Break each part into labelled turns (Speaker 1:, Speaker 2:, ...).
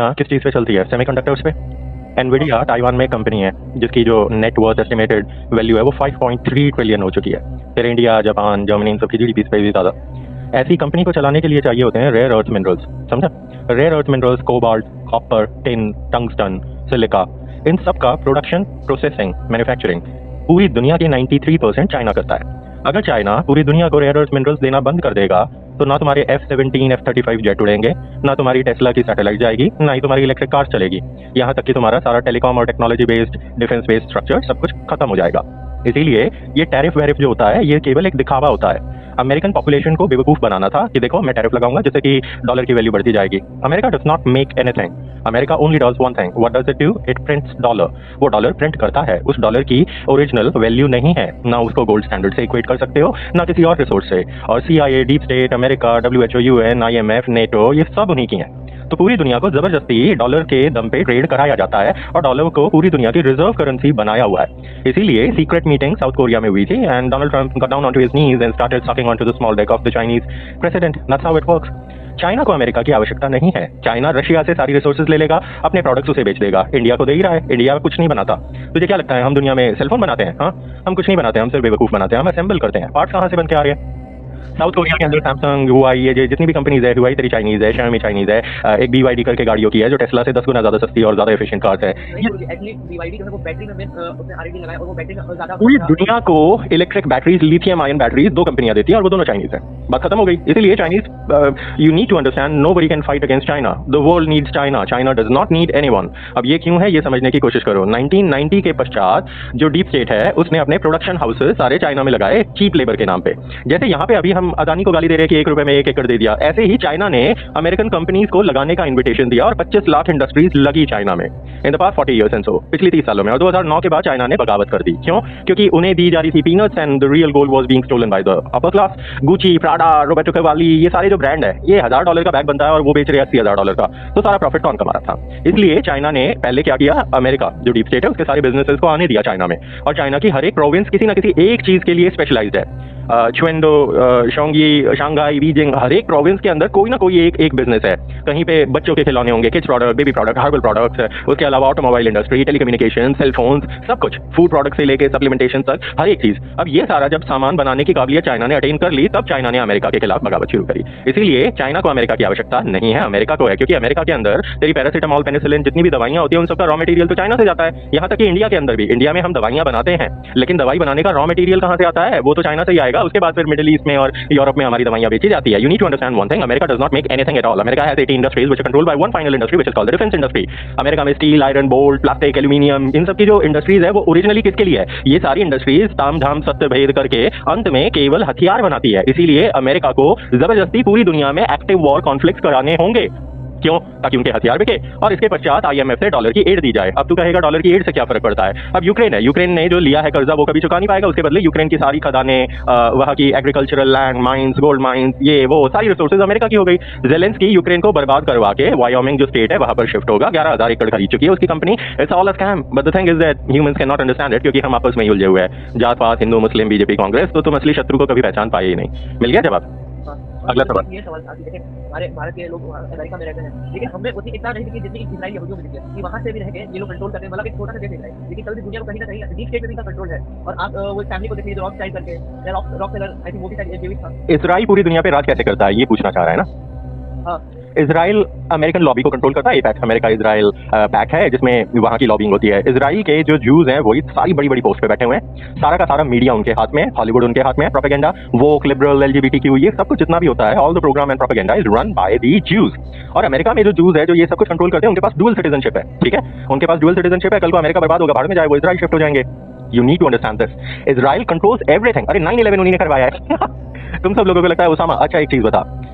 Speaker 1: हाँ, किस चीज़ पे चलती है? सेमीकंडक्टर्स पे। एनवीडिया ताइवान में एक कंपनी है जिसकी जो नेट वर्थ एस्टिमेटेड वैल्यू है वो 5.3 ट्रिलियन हो चुकी है। फिर इंडिया, जापान, जर्मनी इन सबकी जीडीपी पे भी ज़्यादा। ऐसी कंपनी को चलाने के लिए चाहिए होते हैं रेयर अर्थ मिनरल्स, समझा? Rare earth minerals cobalt, copper, tin, tungsten, silica, इन सब का प्रोडक्शन, प्रोसेसिंग, मैन्युफैक्चरिंग पूरी दुनिया के 93% चाइना करता है। अगर चाइना पूरी दुनिया को रेयर अर्थ मिनरल्स देना बंद कर देगा तो ना तुम्हारे F-17, F-35 जेट उड़ेंगे, ना तुम्हारी टेस्ला की सैटेलाइट जाएगी, ना ही तुम्हारी इलेक्ट्रिक कार चलेगी। यहाँ तक कि तुम्हारा सारा टेलीकॉम और technology based, defence based structure सब कुछ खत्म हो जाएगा। इसीलिए ये टैरिफ वैरिफ जो होता है ये केवल एक दिखावा होता है। अमेरिकन पॉपुलेशन को बेवकूफ बनाना था कि देखो मैं टैरिफ लगाऊंगा जिससे कि डॉलर की वैल्यू बढ़ती जाएगी। America does not make anything, America only does one thing. What does it do? It prints dollar. वो डॉलर प्रिंट करता है, उस डॉलर की ओरिजिनल वैल्यू नहीं है, ना उसको गोल्ड स्टैंडर्ड से इक्वेट कर सकते हो, ना किसी और रिसोर्स से। और CIA, deep state, America, WHO, UN, IMF, NATO ये सब उन्हीं की हैं। तो पूरी दुनिया को जबरदस्ती डॉलर के दम पे ट्रेड कराया जाता है और डॉलर को पूरी दुनिया की रिजर्व करेंसी बनाया हुआ है। इसीलिए सीक्रेट मीटिंग साउथ कोरिया में हुई थी and Donald Trump got down onto his knees and started sucking onto the small Dick of the Chinese president. That's how it works. China को अमेरिका की आवश्यकता नहीं है। चाइना रशिया से सारी रिसोर्सेज ले लेगा, अपने प्रोडक्ट्स उसे बेच देगा। इंडिया को दे ही रहा है, इंडिया कुछ नहीं बनाता। तुझे क्या लगता है हम दुनिया में सेलफोन बनाते हैं? हाँ, हम कुछ नहीं बनाते, हम सिर्फ बेवकूफ बनाते हैं, हम असेंबल करते हैं। पार्ट्स कहाँ से बन के आ रहे हैं? साउथ कोरिया के अंदर सैमसंग, हुआई, ये जितनी भी कंपनीज है, हुआई तेरी चाइनीज है, शाओमी चाइनीज है, एक BYD करके गाड़ियों की है जो टेस्ला से 10 गुना ज्यादा सस्ती और ज्यादा एफिशिएंट कार्स है। पूरी दुनिया को electric batteries, lithium ion batteries 2 कंपनियां देती हैं और वो दोनों चाइनीज है। बात खत्म हो गई। इसीलिए Chinese, you need to understand, nobody can fight against China. The world needs China, China does not need anyone. अब ये क्यों है ये समझने की कोशिश करो। 1990 के पश्चात जो डीप स्टेट है उसने अपने प्रोडक्शन हाउसेस सारे चाइना में लगाए चीप लेबर के नाम पे। जैसे यहाँ पे अभी हम अदानी को गाली दे रहे हैं कि 1 रुपए में 1 एकड़ दे दिया, ऐसे ही चाइना ने अमेरिकन कंपनीज को लगाने का इन्विटेशन दिया और 25 लाख इंडस्ट्रीज लगी चाइना में in the past 40 years and so, पिछली 30 सालों में। और 2009 के बाद चाइना ने बगावत कर दी। क्यों? क्योंकि उन्हें दी जा रही थी peanuts and the real gold was being stolen by the upper class. Gucci, Prada, Roberto Cavalli, ये सारे जो ब्रांड है ये $1000 का बैग बनता है और वो बेच रहे हैं $80,000 का। तो सारा प्रॉफिट कौन कमा रहा था? इसलिए चाइना ने पहले क्या किया, अमेरिका जो डीप स्टेट है उसके सारे बिजनेसेस को आने दिया चाइना में। और चाइना की हर एक प्रोविंस किसी ना किसी एक चीज के लिए स्पेशलाइज्ड है। चुएंडो, शोंगी, शंघाई, बीजिंग, हर एक प्रोविंस के अंदर कोई ना कोई एक बिजनेस है। कहीं पे बच्चों के खिलौने होंगे, kids product, baby product, herbal products, उसके अलावा automobile industry, telecommunication, cell phones, सब कुछ, फूड प्रोडक्ट से लेके सप्लीमेंटेशन तक हर एक चीज। अब ये सारा जब सामान बनाने की काबिलियत चाइना ने अटेन कर ली तब चाइना ने अमेरिका के खिलाफ बगावत शुरू करी। इसीलिए चाइना को अमेरिका की आवश्यकता नहीं है, अमेरिका को है। क्योंकि अमेरिका के अंदर तेरी पैरासिटामोल, पेनिसिलिन, जितनी भी दवाइयां होती है उन सबका रॉ मटेरियल तो चाइना से जाता है। यहाँ तक कि इंडिया के अंदर भी, इंडिया में हम दवाइयां बनाते हैं लेकिन दवाई बनाने का रॉ मटेरियल कहाँ से आता है? वो तो चाइना से ही आएगा। उसके बाद फिर मिडिल ईस्ट में और यूरोप में हमारी दवाइयां बेची जाती है। You need to understand one thing, America does not make anything at all. America has 80 industries which are controlled by one final industry which is called the defence industry. America में steel, iron, bolt, plastic, aluminium, इन सब की जो industries है वो originally किसके लिए है? ये सारी इंडस्ट्रीज ताम झाम सत्य भेद करके अंत में केवल हथियार बनाती है। इसीलिए अमेरिका को जबरदस्ती पूरी दुनिया में एक्टिव वॉर कॉन्फ्लिक्ट कराने होंगे। क्यों? ताकि उनके हथियार बिके और इसके पश्चात IMF से डॉलर की एड दी जाए। अब तू कहेगा डॉलर की एड से क्या फर्क पड़ता है? अब यूक्रेन है, यूक्रेन ने जो लिया है कर्जा वो कभी चुका नहीं पाएगा। उसके बदले यूक्रेन की सारी खदानें, वहां की agricultural land, mines, gold mines, ये वो सारी रिसोर्सेज अमेरिका की हो गई। जेलेंस्की यूक्रेन को बर्बाद करवा के वायोमिंग जो स्टेट है वहां पर शिफ्ट होगा। 11,000 एकड़ खरीद चुकी है उसकी company. It's all a scam, but the thing is that humans can not understand it, क्योंकि हम आपस में ही उलझे हुए हैं, जात पात, हिंदू, मुस्लिम, बीजेपी, कांग्रेस। तो तुम असली शत्रु को कभी पहचान पाए ही नहीं। मिल गया जवाब? अगला सवाल।
Speaker 2: ये सवाल था कि देखिए हमारे भारत के लोग अमेरिका में रहते हैं, लेकिन हमें उतनी इतना नहीं दिखी जितनी इजराइल यहूदियों में दिखी है कि वहाँ से भी रह के ये लोग कंट्रोल करते हैं। मतलब एक छोटा सा देश दिख रहा है लेकिन कभी दुनिया को कहीं ना कहीं डीप स्टेट में भी इनका कंट्रोल है। और आप वो फैमिली को देखिए जो रॉक स्टाइल करके, रॉक फेलर, आई थिंक वो भी शायद जीवित था।
Speaker 1: इजराइल पूरी दुनिया पे राज कैसे करता है ये पूछना चाह रहा है ना?
Speaker 2: हाँ,
Speaker 1: इजराइल अमेरिकन लॉबी को कंट्रोल करता है। एपैक, अमेरिका इजराइल पैक है जिसमें वहां की लॉबिंग होती है। इजराइल के जो जूज हैं वही सारी बड़ी बड़ी पोस्ट पे बैठे हुए हैं। सारा का सारा मीडिया उनके हाथ में, हॉलीवुड उनके हाथ में, प्रोपेगेंडा, वोक, लिबरल, LGBTQ, ये सब कुछ जितना भी होता है, all the programme and propaganda is run by the Jews. और अमेरिका में जो जूज है जो ये सब कुछ कंट्रोल करते हैं उनके पास डुअल सिटीजनशिप है। ठीक है, उनके पास डुअल सिटीजनशिप है। कल को अमेरिका बर्बाद होगा, बाहर में जाए, वो इजराइल शिफ्ट हो जाएंगे। You need to understand this. Israel controls everything. अरे 9/11 उन्हीं ने करवाया है। तुम सब लोगों को लगता है उसामा। अच्छा एक चीज बता,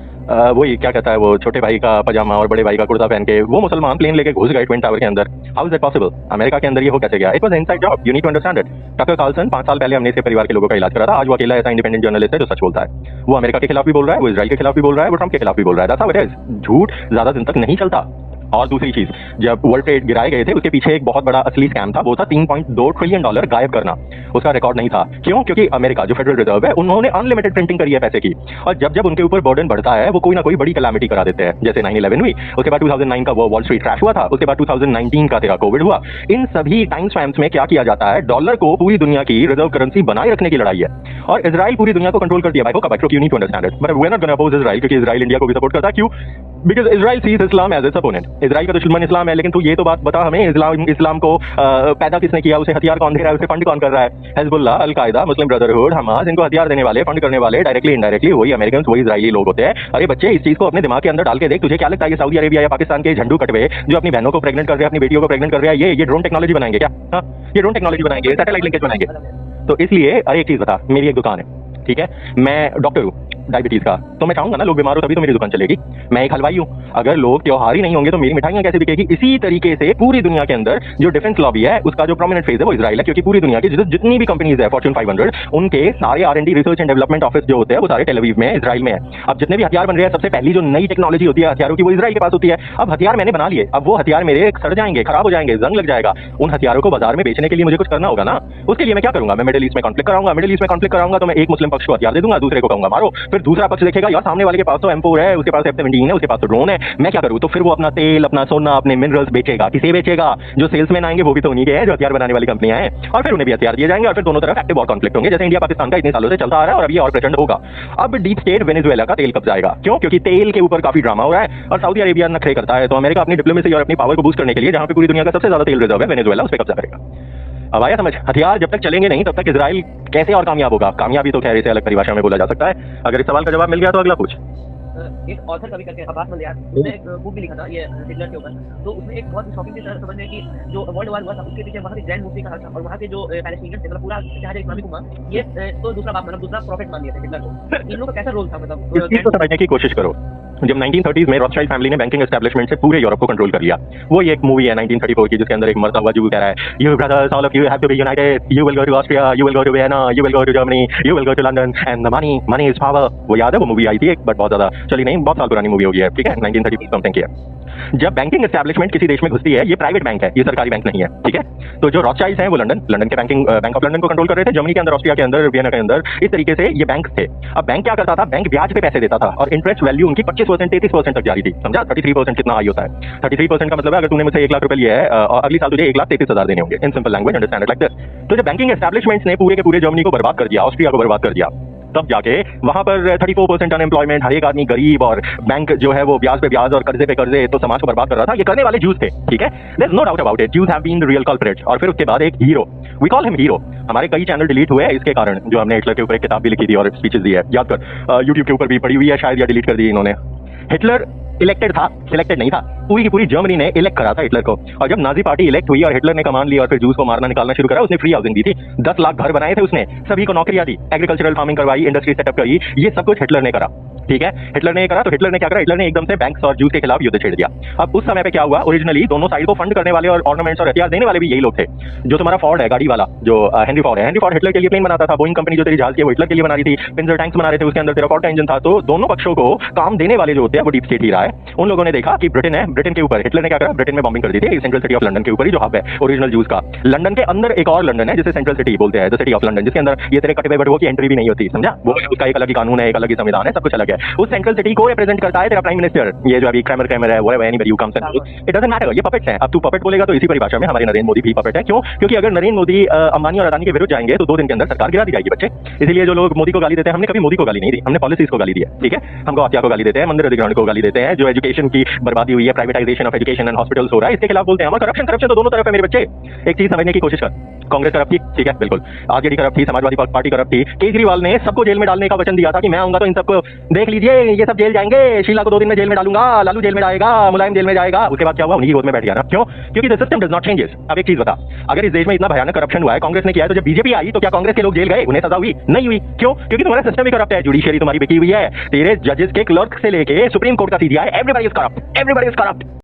Speaker 1: वही क्या कहता है वो छोटे भाई का पजामा और बड़े भाई का कुर्ता पहन के वो मुसलमान प्लेन लेके घुस गए ट्विन टावर के अंदर। How is that possible? America के अंदर ये हो कैसे गया? It was inside job. You need to understand it. Tucker Carlson 5 साल पहले हमने इसके परिवार के लोगों का इलाज करा था। आज वो अकेला ऐसा इंडिपेंडेंट जर्नलिस्ट है जो सच बोलता है। वो अमेरिका के खिलाफ भी बोल रहा है, वो इजराइल के खिलाफ भी बोल रहा है, वो ट्रंप के खिलाफ भी बोल रहा है। That's how it is. झूठ ज्यादा दिन तक नहीं चलता। और दूसरी चीज, जब वर्ल्ड ट्रेड गिराए गए थे उसके पीछे एक बहुत बड़ा असली स्कैम था, वो था $3.2 ट्रिलियन गायब करना। उसका रिकॉर्ड नहीं था। क्यों? क्योंकि अमेरिका जो फेडरल रिजर्व है उन्होंने अनलिमिटेड प्रिंटिंग करी है पैसे की, और जब जब उनके ऊपर बर्डन बढ़ता है वो कोई ना कोई बड़ी कैलामिटी करा देते हैं। जैसे 9/11 हुई, उसके बाद 2009 का वो वॉल स्ट्रीट क्रैश हुआ था, उसके बाद 2019 का तेरा कोविड हुआ। इन सभी टाइम स्पैम्स में क्या किया जाता है, डॉलर को पूरी दुनिया की रिजर्व करेंसी बनाए रखने की लड़ाई है, और इजराइल पूरी दुनिया को कंट्रोल कर दिया। भाई को you need to understand it, but we are not gonna oppose Israel, क्योंकि इजराइल इंडिया को भी सपोर्ट करता है। क्यों? Because Israel sees Islam as its opponent. Israel का दुश्मन इस्लाम है, लेकिन तू ये तो बात बता हमें, इस्लाम को पैदा किसने किया, उसे हथियार कौन दे रहा है, उसे फंड कौन कर रहा है? हिजबुल्लाह, अल-कायदा, मुस्लिम ब्रदरहुड, हमास, इनको हथियार देने वाले, फंड करने वाले डायरेक्टली इनडायरेक्टली वही अमेरिकन, वही इजरायली लोग होते हैं। अरे बच्चे, इस चीज को अपने दिमाग के अंदर डाल के देख। तुझे क्या लगता है कि सऊदी अरेबिया या पाकिस्तान के झंडू कटवे जो अपनी बहनों को प्रेग्नेंट कर रहे हैं, अपनी बेटियों को प्रेग्नेंट कर रहे हैं, ये ड्रोन टेक्नोलॉजी बनाएंगे क्या? हाँ, ये ड्रोन टेक्नोलॉजी बनाएंगे, सैटेलाइट लिंकेज बनाएंगे। तो इसलिए अरे एक चीज बता, मेरी एक दुकान है, ठीक है, मैं डॉक्टर हूँ डायबिटीज का, तो मैं चाहूंगा ना लोग बीमार हो तभी तो मेरी दुकान चलेगी। मैं एक हलवाई हूँ, अगर लोग त्योहार ही नहीं होंगे तो मेरी मिठाइयां कैसे बिकेगी? इसी तरीके से पूरी दुनिया के अंदर जो डिफेंस लॉबी है उसका जो प्रोमिनेंट फेज है वो इजराइल है, क्योंकि पूरी दुनिया की जितनी भी कंपनीज है फॉर्च्यून 500 उनके सारे R&D research and development office जो होते हैं वो सारे टेल अवीव में इजराइल में है। अब जितने भी हथियार बन रहे हैं, सबसे पहली जो नई टेक्नोलॉजी होती है हथियारों की वो इजराइल के पास होती है। अब हथियार मैंने बना लिए, अब वो हथियार मेरे सड़ जाएंगे, खराब हो जाएंगे, जंग लग जाएगा, उन हथियारों को बाजार में बेचने के लिए मुझे कुछ करना होगा ना। उसके लिए मैं क्या करूंगा? मैं मिडिल ईस्ट में कॉन्फ्लिक्ट कराऊंगा। मिडिल ईस्ट में कॉन्फ्लिक्ट कराऊंगा तो मैं एक मुस्लिम पक्ष को हथियार दे दूंगा, दूसरे को कहूंगा मारो, फिर दूसरा पक्ष देखेगा यार सामने वाले के पास तो M4 है, उसके पास F-17 है, उसके पास तो ड्रोन है, मैं क्या करूं? तो फिर वो अपना तेल, अपना सोना, अपने मिनरल्स बेचेगा। किसे बेचेगा? जो सेल्समैन आएंगे वो भी तो उन्हीं के हैं जो हथियार बनाने वाली कंपनियां हैं, और फिर उन्हें भी हथियार दिए जाएंगे, और फिर दोनों तरफ एक्टिव वॉर कॉन्फ्लिक्ट होंगे, जैसे इंडिया पाकिस्तान का इतने सालों से चलता आ रहा है, और अभी और प्रचंड होगा। अब डीप स्टेट वेनेजुएला का तेल कब्जाएगा। क्यों? क्योंकि तेल के ऊपर काफी ड्रामा हो रहा है और सऊदी अरेबिया नखरे करता है, तो अमेरिका अपनी डिप्लोमेसी और अपनी पावर को बूस्ट करने के लिए जहां पे पूरी दुनिया का सबसे ज्यादा तेल रिजर्व है वेनेजुएला, उस पर कब्जा करेगा। अब आया समझ? हथियार जब तक चलेंगे नहीं तब तक इजराइल कैसे और कामयाब होगा? कामयाबी तो खैर इसे अलग परिभाषा में बोला जा सकता है। अगर इस सवाल का जवाब मिल गया तो अगला पूछ।
Speaker 2: एक ऑथर कवि करके अब्बास मलियार, उसने एक बुक भी लिखा था ये हिटलर के ऊपर। तो उसमें एक बहुत शॉकिंग चीज समझ में कि जो वर्ल्ड वॉर हुआ था उसके पीछे वहाँ के ग्रैंड मुफ्ती का हाथ था, और वहाँ के जो पैलेस्टीनियंस थे, मतलब पूरा शहर इस्लामिक उम्मा, ये तो दूसरा बाप, मतलब दूसरा प्रॉफिट मान लिए थे हिटलर को। इन लोगों का कैसा रोल था? मतलब
Speaker 1: इस चीज को समझने की कोशिश करो। जब 1930s में रॉथस्चाइल्ड फैमिली ने बैंकिंग एस्टैब्लिशमेंट से पूरे यूरोप को कंट्रोल कर लिया, वो ये एक मूवी है 1934 की जिसके अंदर एक मरता हुआ जू कह रहा है, you brothers all of you have to be united, you will go to Austria, you will go to Vienna, you will go to Germany, you will go to London, and the money is power. वो याद है? वो movie आई थी एक, but बहुत ज्यादा चली नहीं, बहुत साल पुरानी मूवी हो गई है, ठीक है, 1930 समथिंग की है। जब बैंकिंग एस्टैब्लिशमेंट किसी देश में घुसती है, ये प्राइवेट बैंक है, ये सरकारी बैंक नहीं है, ठीक है। तो जो रॉथस्चाइल्ड्स हैं वो लंदन के बैंक ऑफ लंदन को कंट्रोल कर रहे थे, जर्मनी के अंदर, ऑस्ट्रिया के अंदर, वियना के अंदर, इस तरीके से ये बैंक थे। अब बैंक क्या करता था? बैंक ब्याज पे पैसे देता था, और इंटरेस्ट वैल्यू उनकी 25% 33% तक जा रही थी, समझा? 33% कितना हाई होता है? 33% का मतलब है अगर तूने मुझसे 1 लाख रुपए लिया है और अगली साल तुझे 1,33,000 देने होंगे, in simple language, understand it like this. तो जब बैंकिंग एस्टैब्लिशमेंट्स ने पूरे के पूरे जर्मनी को बर्बाद कर दिया, ऑस्ट्रिया को बर्बाद कर दिया, तब जाके वहां पर 34% अनएम्प्लॉयमेंट, हर एक आदमी गरीब, और बैंक जो है वो ब्याज पे ब्याज और कर्जे पे कर्जे, तो समाज को बर्बाद कर रहा था। ये करने वाले जूस थे, ठीक है, there is no doubt about it, Jews have been the real culprit. और फिर उसके बाद एक hero, we call him hero. हमारे कई चैनल डिलीट हुए हैं इसके कारण, जो हमने हिटलर के ऊपर एक किताब भी लिखी थी और स्पीचेस दी है, याद कर, यूट्यूब के ऊपर भी पड़ी हुई है शायद, या डिलीट कर दी इन्होंने। हिटलर इलेक्टेड था, सिलेक्टेड नहीं था। पूरी की पूरी जर्मनी ने इलेक्ट करा था हिटलर को, और जब नाजी पार्टी इलेक्ट हुई और हिटलर ने कमान ली और फिर जूस को मारना निकालना शुरू करा, उसने फ्री हाउसिंग दी थी, 10 लाख घर बनाए थे उसने, सभी को नौकरियां दी, एग्रीकल्चरल फार्मिंग करवाई, इंडस्ट्री सेटअप करी, ये सब कुछ हिटलर ने करा, ठीक है। हिटलर ने करा, तो हिटलर ने क्या करा? हिटलर ने एकदम से बैंक्स और जूस के खिलाफ युद्ध छेड़ दिया। अब उस समय पे क्या हुआ? ओरिजिनली दोनों साइड को फंड करने वाले और ऑर्नामेंट्स और हथियार देने वाले भी यही लोग थे। जो तुम्हारा फोर्ड है गाड़ी वाला, जो हेनरी फोर्ड है, हेनरी फोर्ड हिटलर के लिए प्लेन बनाता था, बोइंग कंपनी जो तेरी जहाज की वो हिटलर के लिए बना रही थी, पिंजर टैंक्स बना रहे थे, उसके अंदर तेरा फोर्ड का इंजन था। तो दोनों पक्षों को काम देने वाले जो होते हैं वो डीप स्टेट ही रहा है। उन लोगों ने देखा कि ब्रिटेन है, ब्रिटेन के ऊपर हिटलर ने क्या करा? ब्रिटेन में बॉम्बिंग कर दी थी, सेंट्रल सिटी ऑफ लंदन के ऊपर ही जो हब है ओरिजिनल जूस का। लंदन के अंदर एक और लंदन है जिसे सेंट्रल सिटी बोलते हैं, द सिटी ऑफ लंदन, जिसके अंदर ये तेरे कटे हुए बटुओं की एंट्री भी नहीं होती, समझा? वो उसका एक अलग ही कानून है, एक अलग ही संविधान है, सब कुछ अलग है। उस सेंट्रल सिटी को रिप्रेजेंट करता है तेरा प्राइम मिनिस्टर, ये जो अभी क्रैमर है, whatever anybody who comes and it doesn't matter, ये पपेट्स हैं। अब तू पपेट बोलेगा तो इसी परिभाषा में हमारे नरेंद्र मोदी भी पपेट है। क्यों? क्योंकि अगर नरेंद्र मोदी अंबानी और अदानी के विरुद्ध जाएंगे तो 2 दिन के अंदर सरकार गिरा दी जाएगी बच्चे। इसलिए जो लोग मोदी को गाली देते हैं, हमने कभी मोदी को गाली नहीं दी, हमने पॉलिसीज को गाली दी है, ठीक है। हमको हत्या को गाली देते हैं, मंदिर अधिग्रहण को गाली देते हैं, जो एजुकेशन की बर्बादी हुई है, privatisation of education and hospitals हो रहा है, इसके खिलाफ बोलते हैं। हमारा करप्शन तो दोनों तरफ है मेरे बच्चे। एक चीज समझने की कोशिश कर, कांग्रेस करप्ट थी, ठीक है, बिल्कुल, आरजेडी करप्ट थी, समाजवादी पार्टी करप्ट थी, केजरीवाल ने सबको जेल में डालने का वचन दिया था कि मैं आऊंगा तो इन सबको देख लीजिए, ये सब जेल जाएंगे, शीला को 2 दिन में जेल में डालूंगा, लालू जेल में जाएगा, मुलायम जेल में जाएगा। उसके बाद क्या हुआ? उन्हीं रोड में बैठ गया ना। क्यों? क्योंकि the system does not changes. अब एक चीज बता, अगर इस देश में इतना भयानक करप्शन हुआ है, कांग्रेस ने किया है, तो जब बीजेपी आई तो क्या कांग्रेस के लोग जेल गए? उन्हें सजा हुई? नहीं हुई। क्यों? क्योंकि तुम्हारा सिस्टम ही करप्ट है, जुडिशियरी तुम्हारी बिकी हुई है, तेरे जजेस के क्लर्क से लेके सुप्रीम कोर्ट का सीधीआई, everybody is corrupt, everybody is corrupt.